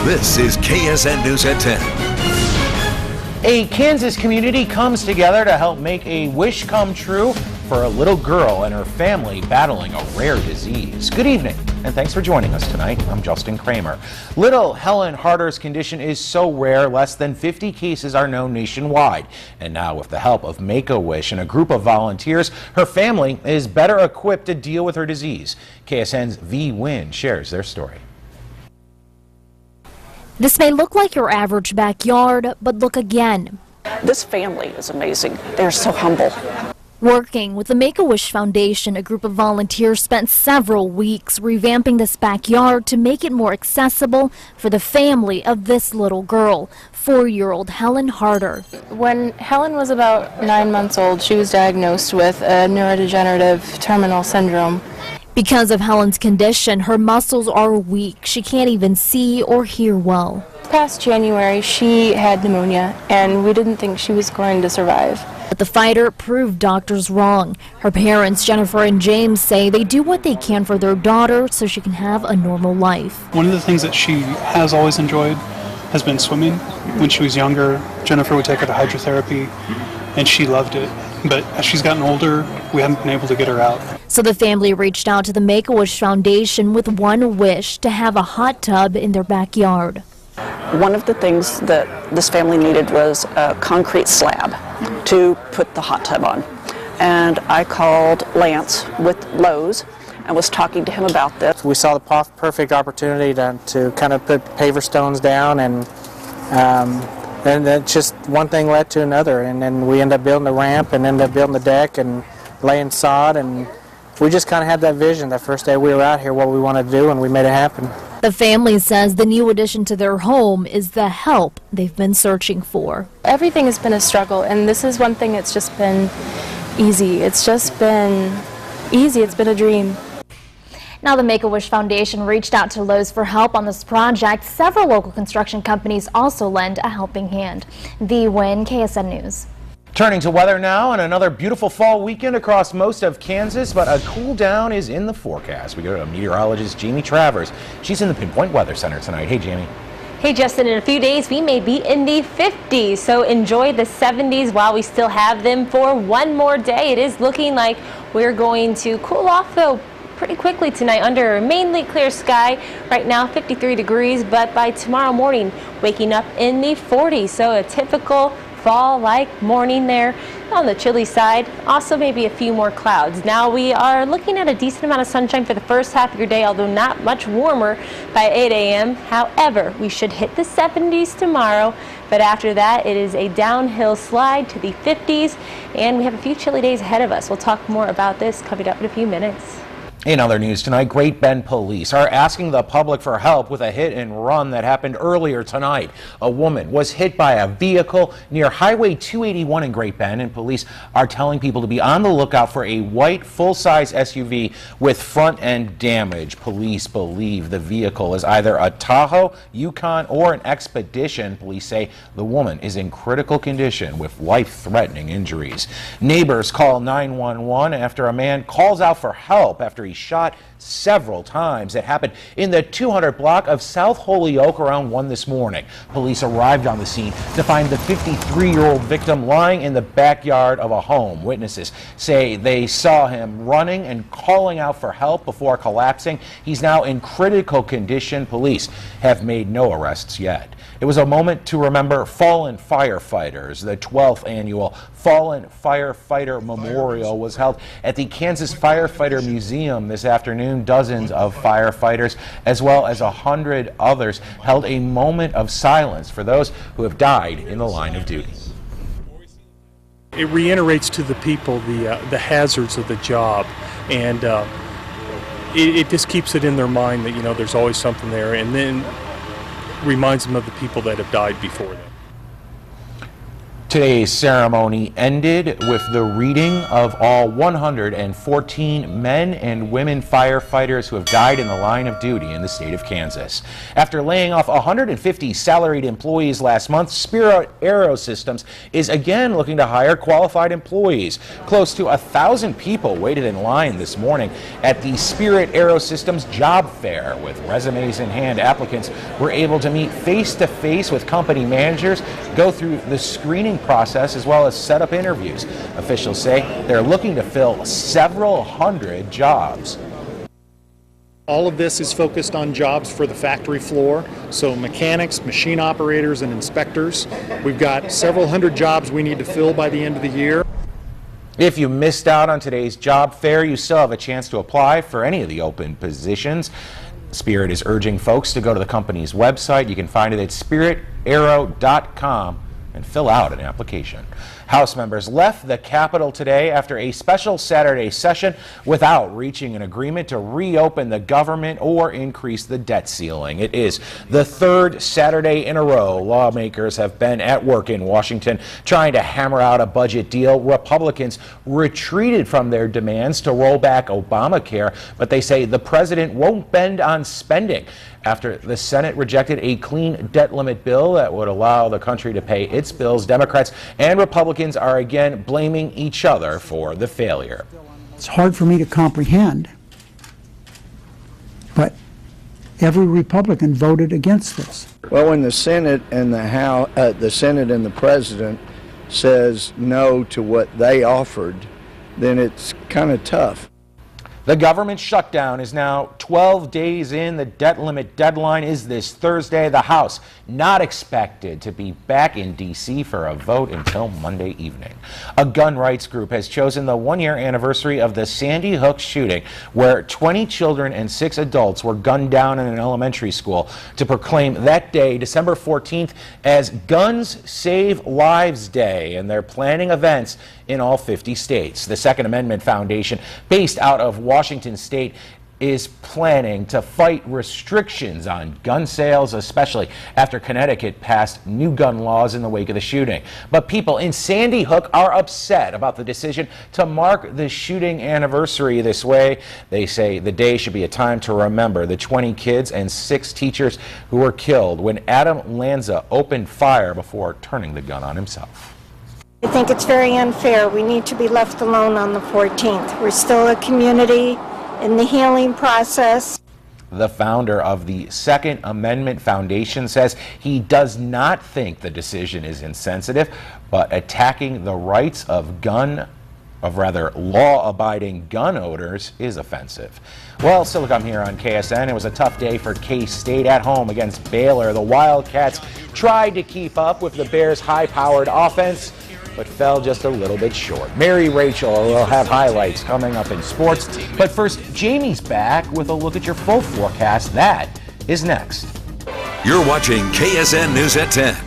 This is KSN News at 10. A Kansas community comes together to help make a wish come true for a little girl and her family battling a rare disease. Good evening, and thanks for joining us tonight. I'm Justin Kraemer. Little Helen Harder's condition is so rare, less than 50 cases are known nationwide. And now, with the help of Make-A-Wish and a group of volunteers, her family is better equipped to deal with her disease. KSN's V. Wynn shares their story. This may look like your average backyard, but look again. This family is amazing. They're so humble. Working with the Make-A-Wish Foundation, a group of volunteers spent several weeks revamping this backyard to make it more accessible for the family of this little girl, 4-year-old Helen Harder. When Helen was about 9 months old, she was diagnosed with a neurodegenerative terminal syndrome. Because of Helen's condition, her muscles are weak. She can't even see or hear well. Past January, she had pneumonia, and we didn't think she was going to survive. But the fighter proved doctors wrong. Her parents, Jennifer and James, say they do what they can for their daughter so she can have a normal life. One of the things that she has always enjoyed has been swimming. When she was younger, Jennifer would take her to hydrotherapy, and she loved it. But as she's gotten older, we haven't been able to get her out. So the family reached out to the Make-A-Wish Foundation with one wish: to have a hot tub in their backyard. One of the things that this family needed was a concrete slab to put the hot tub on. And I called Lance with Lowe's and was talking to him about this. We saw the perfect opportunity to kind of put paver stones down, and then just one thing led to another, and then we ended up building the ramp and ended up building the deck and laying sod, and we just kind of had that vision that first day we were out here, what we wanted to do, and we made it happen. The family says the new addition to their home is the help they've been searching for. Everything has been a struggle, and this is one thing that's just been easy. It's just been easy. It's been a dream. Now the Make-A-Wish Foundation reached out to Lowe's for help on this project. Several local construction companies also lend a helping hand. The Win, KSN News. Turning to weather now, and another beautiful fall weekend across most of Kansas, but a cool down is in the forecast. We go to meteorologist Jamie Travers. She's in the Pinpoint Weather Center tonight. Hey, Jamie. Hey Justin, in a few days we may be in the 50s, so enjoy the 70s while we still have them for one more day. It is looking like we're going to cool off though pretty quickly tonight under a mainly clear sky. Right now 53 degrees, but by tomorrow morning waking up in the 40s, so a typical fall-like morning there on the chilly side. Also maybe a few more clouds. Now we are looking at a decent amount of sunshine for the first half of your day, although not much warmer by 8 a.m. However, we should hit the 70s tomorrow, but after that it is a downhill slide to the 50s, and we have a few chilly days ahead of us. We'll talk more about this coming up in a few minutes. In other news tonight, Great Bend police are asking the public for help with a hit and run that happened earlier tonight. A woman was hit by a vehicle near Highway 281 in Great Bend, and police are telling people to be on the lookout for a white full-size SUV with front-end damage. Police believe the vehicle is either a Tahoe, Yukon, or an Expedition. Police say the woman is in critical condition with life-threatening injuries. Neighbors call 911 after a man calls out for help after he shot several times. It happened in the 200 block of South Holyoke around 1 this morning. Police arrived on the scene to find the 53-year-old victim lying in the backyard of a home. Witnesses say they saw him running and calling out for help before collapsing. He's now in critical condition. Police have made no arrests yet. It was a moment to remember fallen firefighters. The 12th annual Fallen Firefighter Memorial was held at the Kansas Firefighter Museum this afternoon. Dozens of firefighters, as well as 100 others, held a moment of silence for those who have died in the line of duty. It reiterates to the people the hazards of the job, and it just keeps it in their mind that, you know, there's always something there, and then reminds them of the people that have died before them. Today's ceremony ended with the reading of all 114 men and women firefighters who have died in the line of duty in the state of Kansas. After laying off 150 salaried employees last month, Spirit Aerosystems is again looking to hire qualified employees. Close to 1,000 people waited in line this morning at the Spirit Aerosystems job fair. With resumes in hand, applicants were able to meet face-to-face with company managers, go through the screening process, as well as set up interviews. Officials say they're looking to fill several hundred jobs. All of this is focused on jobs for the factory floor, so mechanics, machine operators, and inspectors. We've got several hundred jobs we need to fill by the end of the year. If you missed out on today's job fair, you still have a chance to apply for any of the open positions. Spirit is urging folks to go to the company's website. You can find it at spiritaero.com and fill out an application. House members left the Capitol today after a special Saturday session without reaching an agreement to reopen the government or increase the debt ceiling. It is the third Saturday in a row lawmakers have been at work in Washington trying to hammer out a budget deal. Republicans retreated from their demands to roll back Obamacare, but they say the president won't bend on spending after the Senate rejected a clean debt limit bill that would allow the country to pay its bills. Democrats and Republicans are again blaming each other for the failure. It's hard for me to comprehend, but every Republican voted against this. Well, when the Senate and the Senate and the President says no to what they offered, then it's kind of tough. The government shutdown is now 12 days in. The debt limit deadline is this Thursday. The House not expected to be back in D.C. for a vote until Monday evening. A gun rights group has chosen the one-year anniversary of the Sandy Hook shooting, where 20 children and 6 adults were gunned down in an elementary school, to proclaim that day, December 14th, as Guns Save Lives Day, and they're planning events in all 50 states. The Second Amendment Foundation, based out of Washington State, is planning to fight restrictions on gun sales, especially after Connecticut passed new gun laws in the wake of the shooting. But people in Sandy Hook are upset about the decision to mark the shooting anniversary this way. They say the day should be a time to remember the 20 kids and 6 teachers who were killed when Adam Lanza opened fire before turning the gun on himself. I think it's very unfair. We need to be left alone on the 14th. We're still a community in the healing process. The founder of the Second Amendment Foundation says he does not think the decision is insensitive, but attacking the rights of law-abiding gun owners is offensive. Well, still to come here on KSN. It was a tough day for K-State at home against Baylor. The Wildcats tried to keep up with the Bears' high-powered offense, but fell just a little bit short. Mary Rachel will have highlights coming up in sports. But first, Jamie's back with a look at your full forecast. That is next. You're watching KSN News at 10.